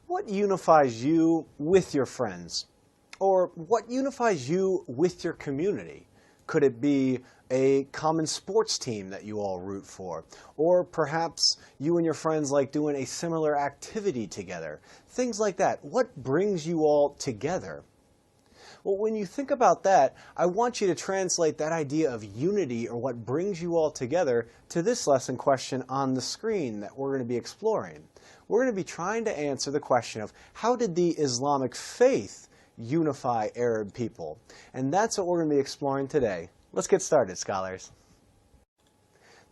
What unifies you with your friends? Or what unifies you with your community? Could it be a common sports team that you all root for? Or perhaps you and your friends like doing a similar activity together? Things like that. What brings you all together? Well, when you think about that, I want you to translate that idea of unity or what brings you all together to this lesson question on the screen that we're going to be exploring. We're going to be trying to answer the question of how did the Islamic faith unify Arab people? And that's what we're going to be exploring today. Let's get started, scholars.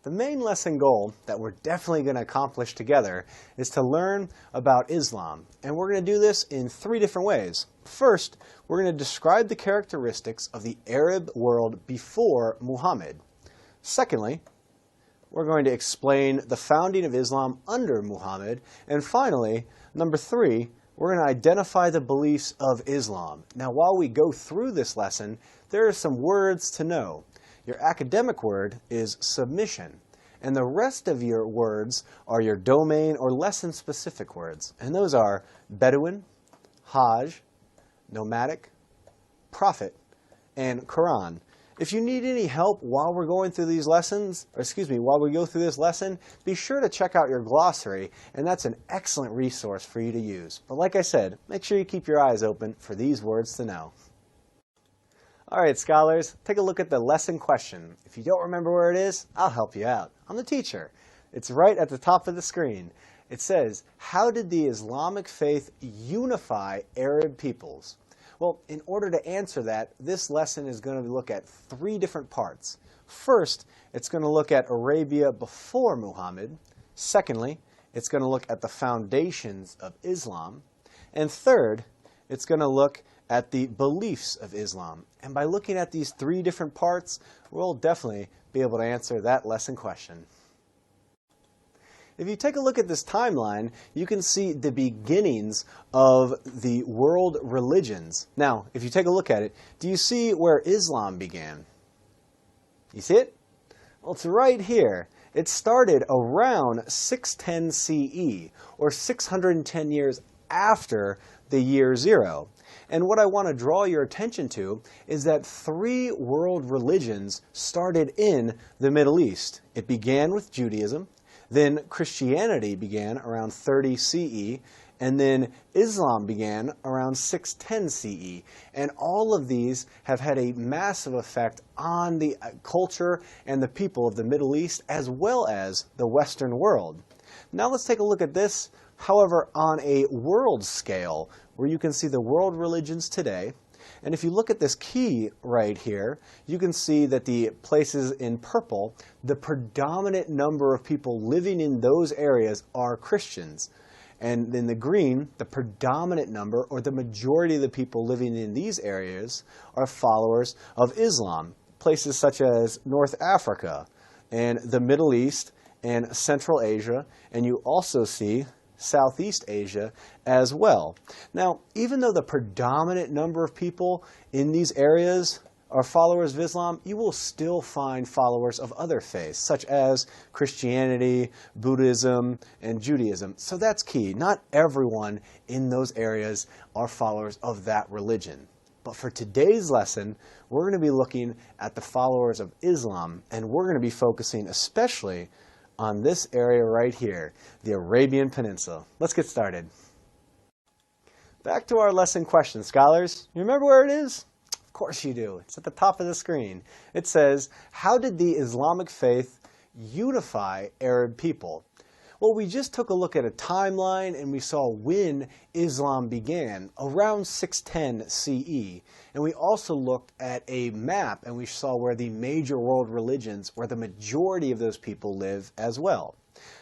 The main lesson goal that we're definitely going to accomplish together is to learn about Islam. And we're going to do this in three different ways. First, we're going to describe the characteristics of the Arab world before Muhammad. Secondly, we're going to explain the founding of Islam under Muhammad. And finally, number three, we're going to identify the beliefs of Islam. Now, while we go through this lesson, there are some words to know. Your academic word is submission, and the rest of your words are your domain or lesson-specific words, and those are Bedouin, Hajj, nomadic, prophet, and Quran. If you need any help while we're going through these lessons, while we go through this lesson, be sure to check out your glossary, and that's an excellent resource for you to use. But like I said, make sure you keep your eyes open for these words to know. All right, scholars, take a look at the lesson question. If you don't remember where it is, I'll help you out. I'm the teacher. It's right at the top of the screen. It says, how did the Islamic faith unify Arab peoples? Well, in order to answer that, this lesson is going to look at three different parts. First, it's going to look at Arabia before Muhammad. Secondly, it's going to look at the foundations of Islam. And third, it's going to look at the beliefs of Islam. And by looking at these three different parts, we'll definitely be able to answer that lesson question. If you take a look at this timeline, you can see the beginnings of the world religions. Now, if you take a look at it, do you see where Islam began? You see it? Well, it's right here. It started around 610 CE, or 610 years after the year zero. And what I want to draw your attention to is that three world religions started in the Middle East. It began with Judaism, then Christianity began around 30 CE, and then Islam began around 610 CE. And all of these have had a massive effect on the culture and the people of the Middle East as well as the Western world. Now let's take a look at this, however, on a world scale, where you can see the world religions today. And if you look at this key right here, you can see that the places in purple, the predominant number of people living in those areas are Christians. And in the green, the predominant number, or the majority of the people living in these areas, are followers of Islam. Places such as North Africa, and the Middle East, and Central Asia, and you also see Southeast Asia as well. Now, even though the predominant number of people in these areas are followers of Islam, you will still find followers of other faiths, such as Christianity, Buddhism, and Judaism. So that's key. Not everyone in those areas are followers of that religion. But for today's lesson, we're going to be looking at the followers of Islam, and we're going to be focusing especially on this area right here, the Arabian Peninsula. Let's get started. Back to our lesson question, scholars. You remember where it is? Of course you do. It's at the top of the screen. It says, how did the Islamic faith unify Arab people? Well, we just took a look at a timeline and we saw when Islam began, around 610 CE. And we also looked at a map and we saw where the major world religions, where the majority of those people live as well.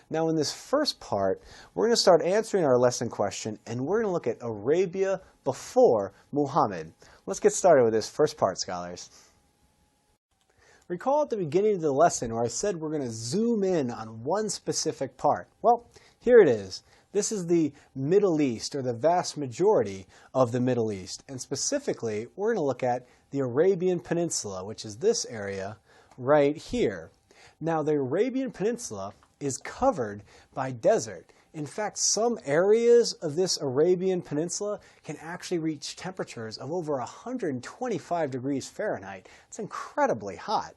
Now in this first part, we're going to start answering our lesson question, and we're going to look at Arabia before Muhammad. Let's get started with this first part, scholars. Recall at the beginning of the lesson where I said we're going to zoom in on one specific part. Well, here it is. This is the Middle East, or the vast majority of the Middle East. And specifically, we're going to look at the Arabian Peninsula, which is this area right here. Now, the Arabian Peninsula is covered by desert. In fact, some areas of this Arabian Peninsula can actually reach temperatures of over 125 degrees Fahrenheit. It's incredibly hot.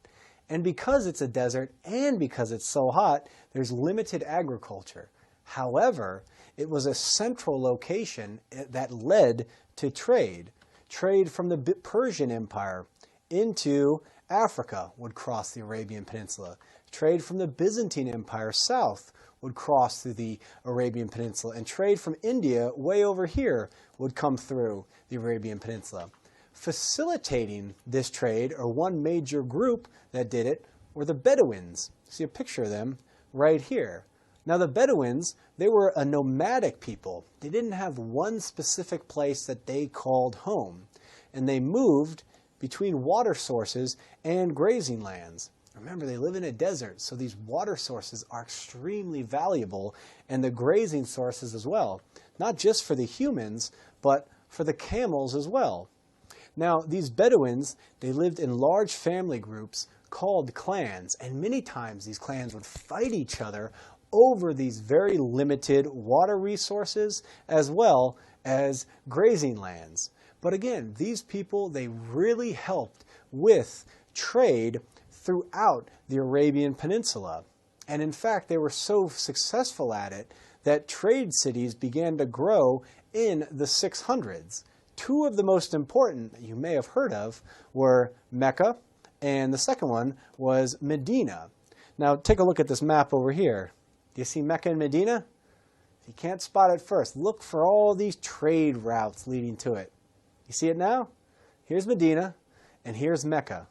And because it's a desert and because it's so hot, there's limited agriculture. However, it was a central location that led to trade. Trade from the Persian Empire into Africa would cross the Arabian Peninsula. Trade from the Byzantine Empire south would cross through the Arabian Peninsula, and trade from India way over here would come through the Arabian Peninsula. Facilitating this trade, or one major group that did it, were the Bedouins. See a picture of them right here. Now the Bedouins, they were a nomadic people. They didn't have one specific place that they called home, and they moved between water sources and grazing lands. Remember, they live in a desert, so these water sources are extremely valuable, and the grazing sources as well, not just for the humans, but for the camels as well. Now, these Bedouins, they lived in large family groups called clans, and many times these clans would fight each other over these very limited water resources as well as grazing lands. But again, these people, they really helped with trade throughout the Arabian Peninsula. And in fact, they were so successful at it that trade cities began to grow in the 600s. Two of the most important that you may have heard of were Mecca, and the second one was Medina. Now take a look at this map over here. Do you see Mecca and Medina? If you can't spot it first, look for all these trade routes leading to it. You see it now? Here's Medina, and here's Mecca.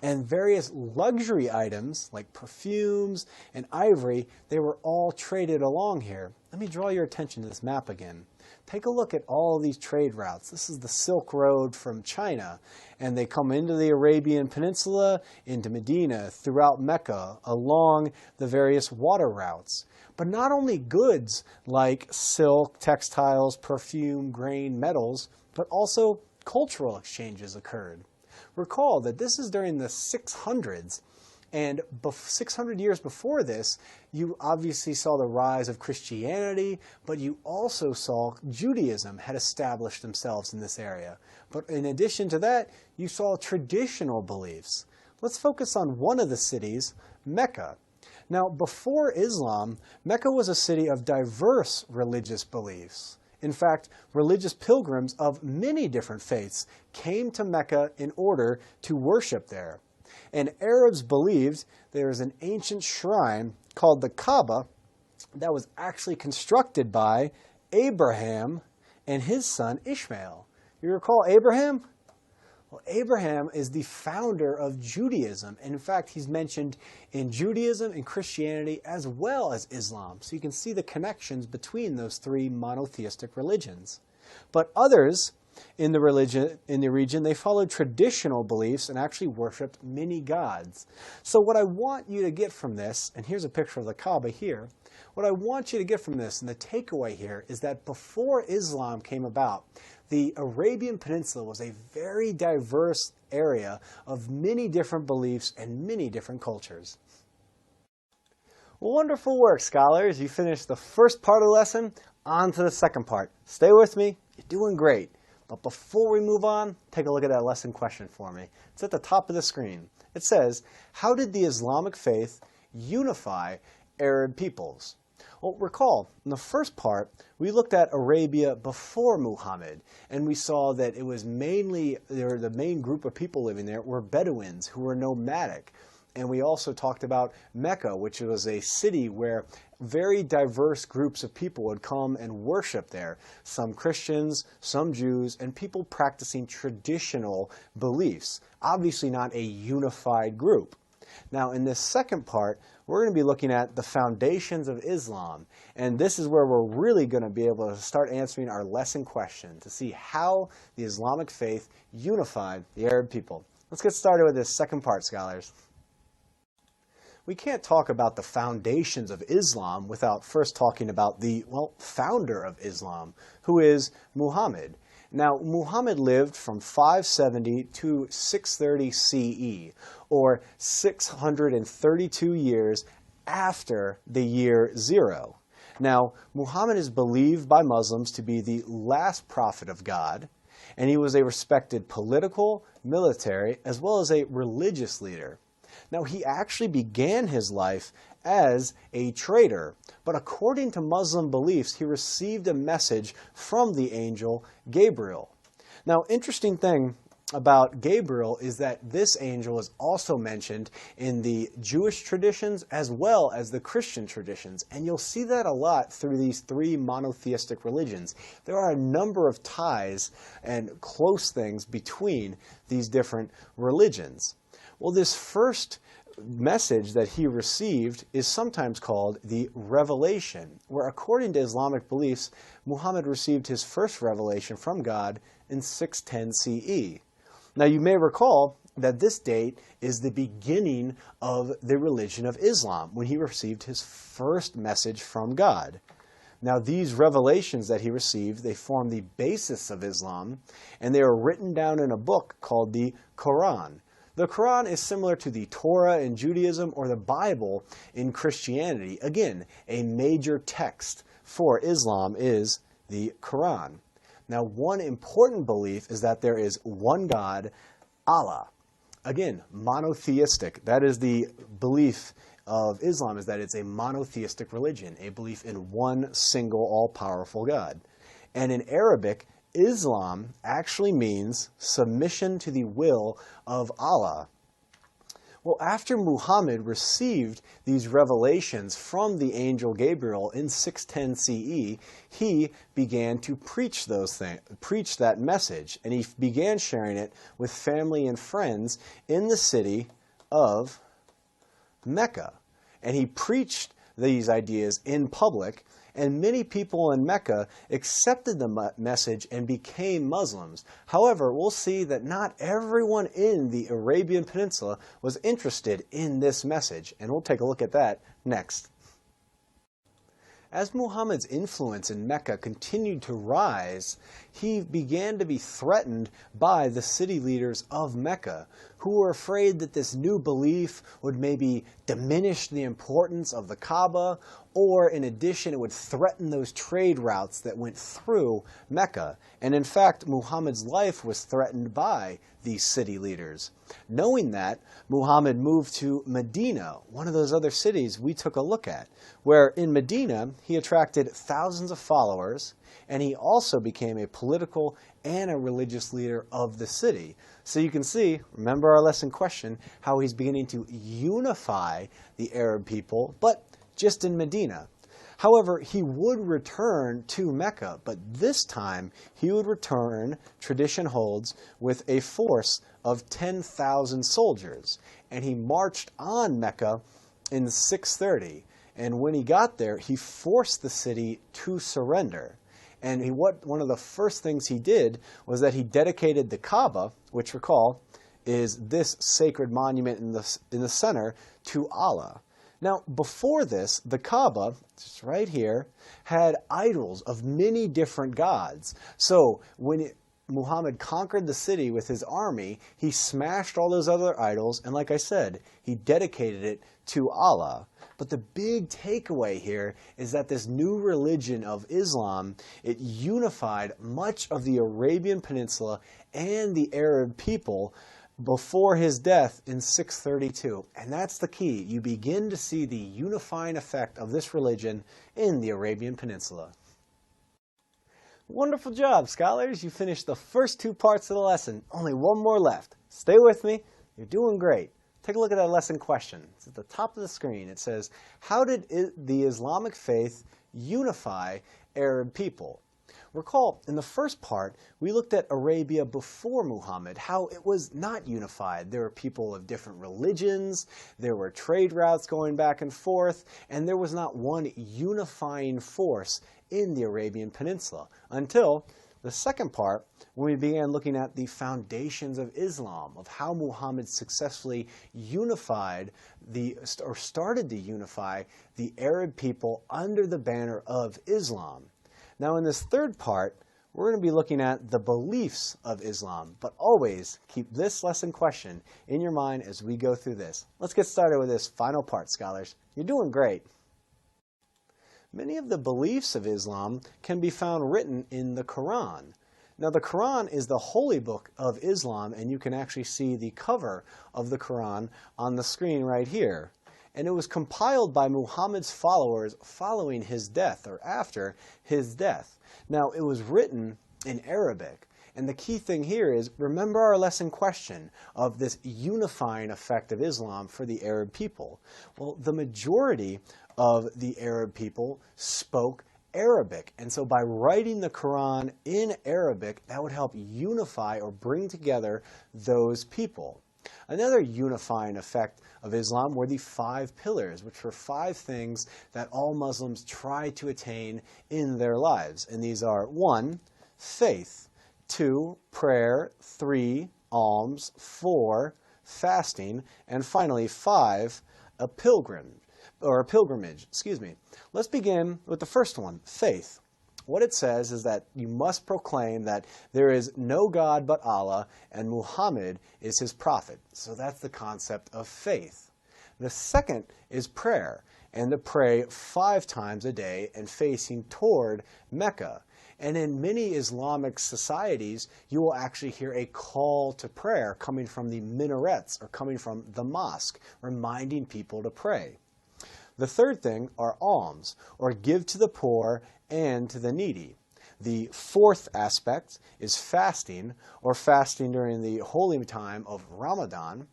And various luxury items like perfumes and ivory, they were all traded along here. Let me draw your attention to this map again. Take a look at all these trade routes. This is the Silk Road from China, and they come into the Arabian Peninsula, into Medina, throughout Mecca, along the various water routes. But not only goods like silk, textiles, perfume, grain, metals, but also cultural exchanges occurred. Recall that this is during the 600s, and 600 years before this, you obviously saw the rise of Christianity, but you also saw Judaism had established themselves in this area. But in addition to that, you saw traditional beliefs. Let's focus on one of the cities, Mecca. Now, before Islam, Mecca was a city of diverse religious beliefs. In fact, religious pilgrims of many different faiths came to Mecca in order to worship there. And Arabs believed there is an ancient shrine called the Kaaba that was actually constructed by Abraham and his son Ishmael. You recall Abraham? Well, Abraham is the founder of Judaism. And in fact, he's mentioned in Judaism and Christianity as well as Islam. So you can see the connections between those three monotheistic religions. But others in the region, they followed traditional beliefs and actually worshipped many gods. So what I want you to get from this, and here's a picture of the Kaaba here, what I want you to get from this, and the takeaway here, is that before Islam came about, the Arabian Peninsula was a very diverse area of many different beliefs and many different cultures. Well, wonderful work, scholars. You finished the first part of the lesson. On to the second part. Stay with me. You're doing great. But before we move on, take a look at that lesson question for me. It's at the top of the screen. It says, how did the Islamic faith unify Arab peoples? Well, recall, in the first part, we looked at Arabia before Muhammad, and we saw that it was mainly, the main group of people living there were Bedouins who were nomadic. And we also talked about Mecca, which was a city where very diverse groups of people would come and worship there. Some Christians, some Jews, and people practicing traditional beliefs. Obviously not a unified group. Now, in this second part, we're going to be looking at the foundations of Islam. And this is where we're really going to be able to start answering our lesson question to see how the Islamic faith unified the Arab people. Let's get started with this second part, scholars. We can't talk about the foundations of Islam without first talking about the, founder of Islam, who is Muhammad. Now, Muhammad lived from 570 to 630 CE, or 632 years after the year 0. Now, Muhammad is believed by Muslims to be the last prophet of God, and he was a respected political, military, as well as a religious leader. Now, he actually began his life as a trader, but according to Muslim beliefs, he received a message from the angel Gabriel. Now, interesting thing about Gabriel is that this angel is also mentioned in the Jewish traditions as well as the Christian traditions, and you'll see that a lot through these three monotheistic religions. There are a number of ties and close things between these different religions. Well, this first message that he received is sometimes called the revelation, where according to Islamic beliefs, Muhammad received his first revelation from God in 610 CE. Now, you may recall that this date is the beginning of the religion of Islam, when he received his first message from God. Now, these revelations that he received, they form the basis of Islam, and they are written down in a book called the Quran. The Quran is similar to the Torah in Judaism or the Bible in Christianity. Again, a major text for Islam is the Quran. Now, one important belief is that there is one God, Allah. Again, monotheistic. That is the belief of Islam, is that it's a monotheistic religion, a belief in one single all-powerful God. And in Arabic, Islam actually means submission to the will of Allah. Well, after Muhammad received these revelations from the angel Gabriel in 610 CE, he began to preach that message, and he began sharing it with family and friends in the city of Mecca. And he preached these ideas in public, and many people in Mecca accepted the message and became Muslims. However, we'll see that not everyone in the Arabian Peninsula was interested in this message, and we'll take a look at that next. As Muhammad's influence in Mecca continued to rise, he began to be threatened by the city leaders of Mecca, who were afraid that this new belief would maybe diminish the importance of the Kaaba, or in addition, it would threaten those trade routes that went through Mecca. And in fact, Muhammad's life was threatened by these city leaders. Knowing that, Muhammad moved to Medina, one of those other cities we took a look at, where in Medina, he attracted thousands of followers, and he also became a political and a religious leader of the city. So you can see, remember our lesson question, how he's beginning to unify the Arab people, but just in Medina. However, he would return to Mecca, but this time he would return, tradition holds, with a force of 10,000 soldiers. And he marched on Mecca in 630. And when he got there, he forced the city to surrender. And one of the first things he did was that he dedicated the Kaaba, which recall is this sacred monument in the center, to Allah. Now, before this, the Kaaba, just right here, had idols of many different gods. So when Muhammad conquered the city with his army, he smashed all those other idols, and like I said, he dedicated it to Allah. But the big takeaway here is that this new religion of Islam, it unified much of the Arabian Peninsula and the Arab people before his death in 632. And that's the key. You begin to see the unifying effect of this religion in the Arabian Peninsula. Wonderful job, scholars. You finished the first two parts of the lesson. Only one more left. Stay with me. You're doing great. Take a look at that lesson question. It's at the top of the screen. It says, how did the Islamic faith unify Arab people? Recall, in the first part, we looked at Arabia before Muhammad, how it was not unified. There were people of different religions, there were trade routes going back and forth, and there was not one unifying force in the Arabian Peninsula until the second part, when we began looking at the foundations of Islam, of how Muhammad successfully unified started to unify the Arab people under the banner of Islam. Now in this third part, We're going to be looking at the beliefs of Islam, but always keep this lesson question in your mind as we go through this. Let's get started with this final part, scholars. You're doing great. Many of the beliefs of Islam can be found written in the Quran. Now, the Quran is the holy book of Islam, and you can actually see the cover of the Quran on the screen right here. And it was compiled by Muhammad's followers following his death, or after his death. Now, it was written in Arabic, and the key thing here is, remember our lesson question of this unifying effect of Islam for the Arab people. Well, the majority of the Arab people spoke Arabic, and so by writing the Quran in Arabic, that would help unify or bring together those people. Another unifying effect of Islam were the 5 pillars, which were 5 things that all Muslims try to attain in their lives. And these are 1, faith, 2, prayer, 3, alms, 4, fasting, and finally 5, a pilgrimage. Let's begin with the first one, faith. What it says is that you must proclaim that there is no God but Allah and Muhammad is his prophet. So that's the concept of faith. The second is prayer, and to pray 5 times a day and facing toward Mecca. And in many Islamic societies, you will actually hear a call to prayer coming from the minarets or coming from the mosque, reminding people to pray. The third thing are alms, or give to the poor and to the needy. The fourth aspect is fasting, or fasting during the holy time of Ramadan.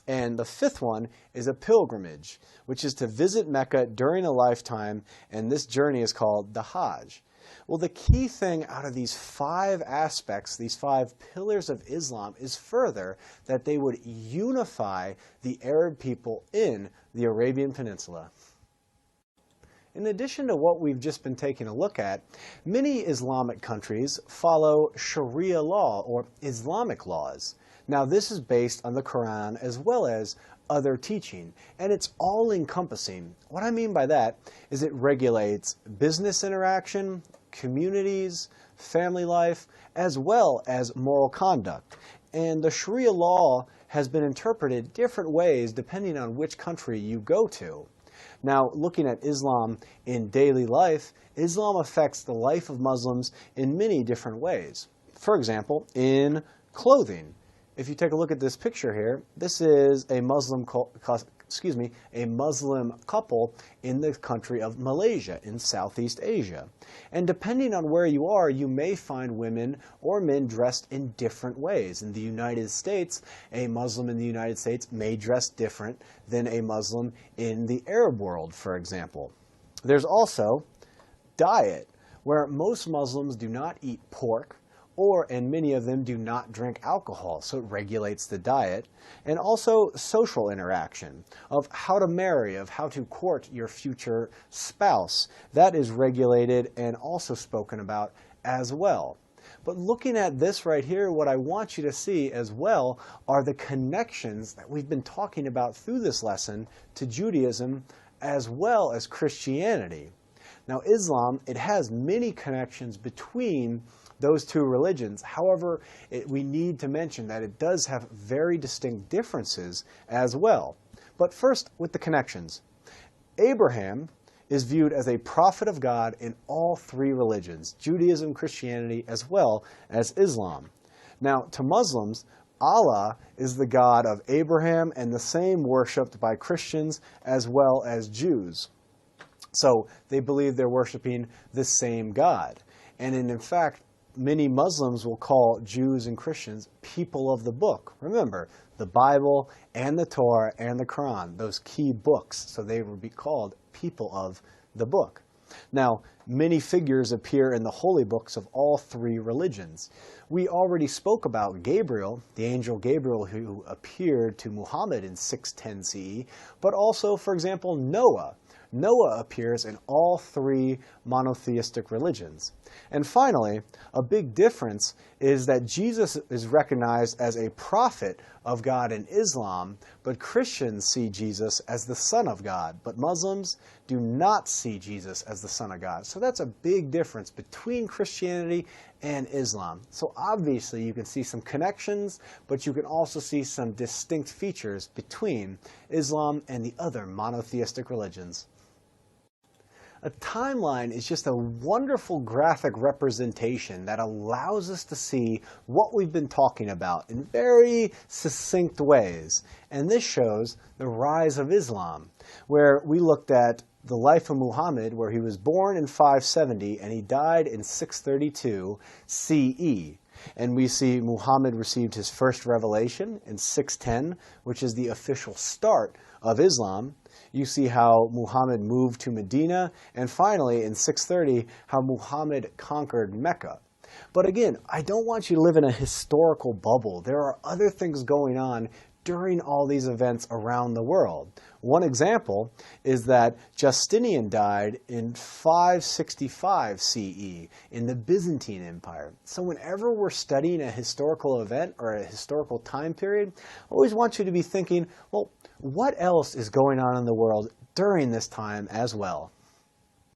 And the fifth one is a pilgrimage, which is to visit Mecca during a lifetime, and this journey is called the Hajj. Well, the key thing out of these 5 aspects, these 5 pillars of Islam, is further that they would unify the Arab people in the Arabian Peninsula. In addition to what we've just been taking a look at, many Islamic countries follow Sharia law, or Islamic laws. Now, this is based on the Quran as well as other teaching, and it's all-encompassing. What I mean by that is it regulates business interaction, communities, family life, as well as moral conduct. And the Sharia law has been interpreted different ways depending on which country you go to. Now, looking at Islam in daily life, Islam affects the life of Muslims in many different ways. For example, in clothing. If you take a look at this picture here, this is a Muslim couple in the country of Malaysia in Southeast Asia. And depending on where you are, you may find women or men dressed in different ways. In the United States, a Muslim in the United States may dress different than a Muslim in the Arab world, for example. There's also diet, where most Muslims do not eat pork, and many of them do not drink alcohol, so it regulates the diet. And also social interaction, of how to marry, of how to court your future spouse. That is regulated and also spoken about as well. But looking at this right here, what I want you to see as well are the connections that we've been talking about through this lesson to Judaism as well as Christianity. Now, Islam, it has many connections between those 2 religions. However, we need to mention that it does have very distinct differences as well. But first, with the connections. Abraham is viewed as a prophet of God in all 3 religions, Judaism, Christianity, as well as Islam. Now, to Muslims, Allah is the God of Abraham and the same worshipped by Christians as well as Jews. So they believe they're worshiping the same God. And in fact, many Muslims will call Jews and Christians people of the book. Remember, the Bible and the Torah and the Quran, those key books, so they would be called people of the book. Now, many figures appear in the holy books of all 3 religions. We already spoke about Gabriel, the angel Gabriel who appeared to Muhammad in 610 CE, but also, for example, Noah. Noah appears in all 3 monotheistic religions. And finally, a big difference is that Jesus is recognized as a prophet of God in Islam, but Christians see Jesus as the Son of God, but Muslims do not see Jesus as the Son of God. So that's a big difference between Christianity and Islam. So obviously you can see some connections, but you can also see some distinct features between Islam and the other monotheistic religions. A timeline is just a wonderful graphic representation that allows us to see what we've been talking about in very succinct ways. And this shows the rise of Islam, where we looked at the life of Muhammad, where he was born in 570 and he died in 632 CE. And we see Muhammad received his first revelation in 610, which is the official start of Islam. You see how Muhammad moved to Medina, and finally in 630, how Muhammad conquered Mecca. But again, I don't want you to live in a historical bubble. There are other things going on during all these events around the world. One example is that Justinian died in 565 CE in the Byzantine Empire. So whenever we're studying a historical event or a historical time period, I always want you to be thinking, well, what else is going on in the world during this time as well?